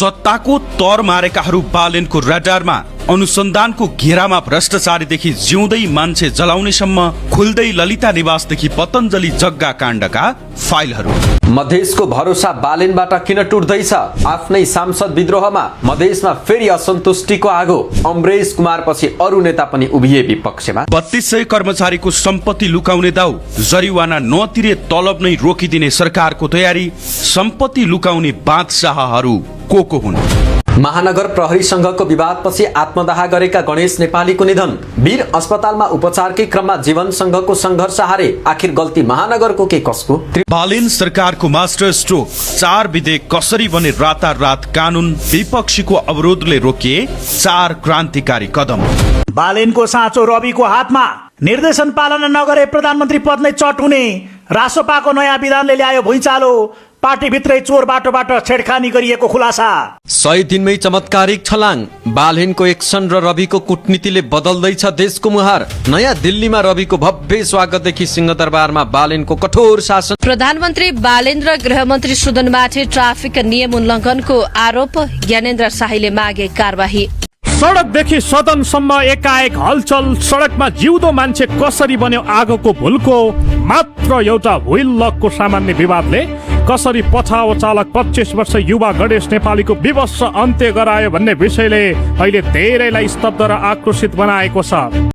सत्ताको तर मारेकाहरू बालेनको रडारमा, अनुसन्धानको घेरामा भ्रष्टाचारीदेखि जिउँदै मान्छे जलाउनेसम्म खुल्दै ललिता निवासदेखि पतञ्जलि जग्गा काण्डका फाइलहरू। मधेसको भरोसा बालेनबाट किन टुट्दैछ? आफ्नै सांसद विद्रोहमा मधेसमा फेरि असन्तुष्टिको आगो। अमरेश कुमार पछि अरू नेता पनि उभिए विपक्षमा। 3200 कर्मचारीको सम्पत्ति लुकाउने दाउ, जरिवाना नतिरे तलब नै रोकिदिने सरकारको तयारी। सम्पत्ति लुकाउने बादशाहहरू को हुन्? महानगर प्रहरी संघको विवादपछि आत्मदाह गरेका गणेश नेपालीको निधन। वीर अस्पतालमा उपचारकै क्रममा जीवन संघको संघर्ष हारे। आखिर गल्ती महानगरको के कसको? बालेन सरकारको मास्टर स्ट्रोक। 4 विधेयक कसरी बने रातारात कानून, विपक्षीको अवरोधले रोकिए 4 क्रान्तिकारी कदम। बालेनको साँचो रविको हातमा। निर्देशन पालना नगरे प्रधानमन्त्री पद नै चट हुने। रासोपाको नयाँ विधानले ल्यायो भुइँचालो। पार्टीभित्रै चोर बाटोबाट छेडखानी गरिएको खुलासा। 100 दिनमै चमत्कारिक छलाङ। बालेनको एक्सन र रविको कूटनीतिले बदल्दैछ देशको मुहार। नयाँ दिल्लीमा रविको भव्य स्वागतदेखि सिंहदरबारमा बालेनको कठोर शासन। प्रधानमन्त्री बालेन र गृहमन्त्री सुदनमाथि ट्राफिक नियम उल्लङ्घनको आरोप। ज्ञानेन्द्र शाहीले मागे कारबाही। सडकदेखि सदनसम्म एकाएक हलचल। सडकमा जिउँदो मान्छे कसरी बन्यो आगोको भुल्को? मात्र एउटा व्हील लकको सामान्य विवादले कसरी पछाओ चालक 25 वर्ष युवा गणेश नेपालीको विवश अन्त्य गरायो भन्ने विषयले अहिले धेरैलाई स्तब्ध र आक्रोशित बनाएको छ।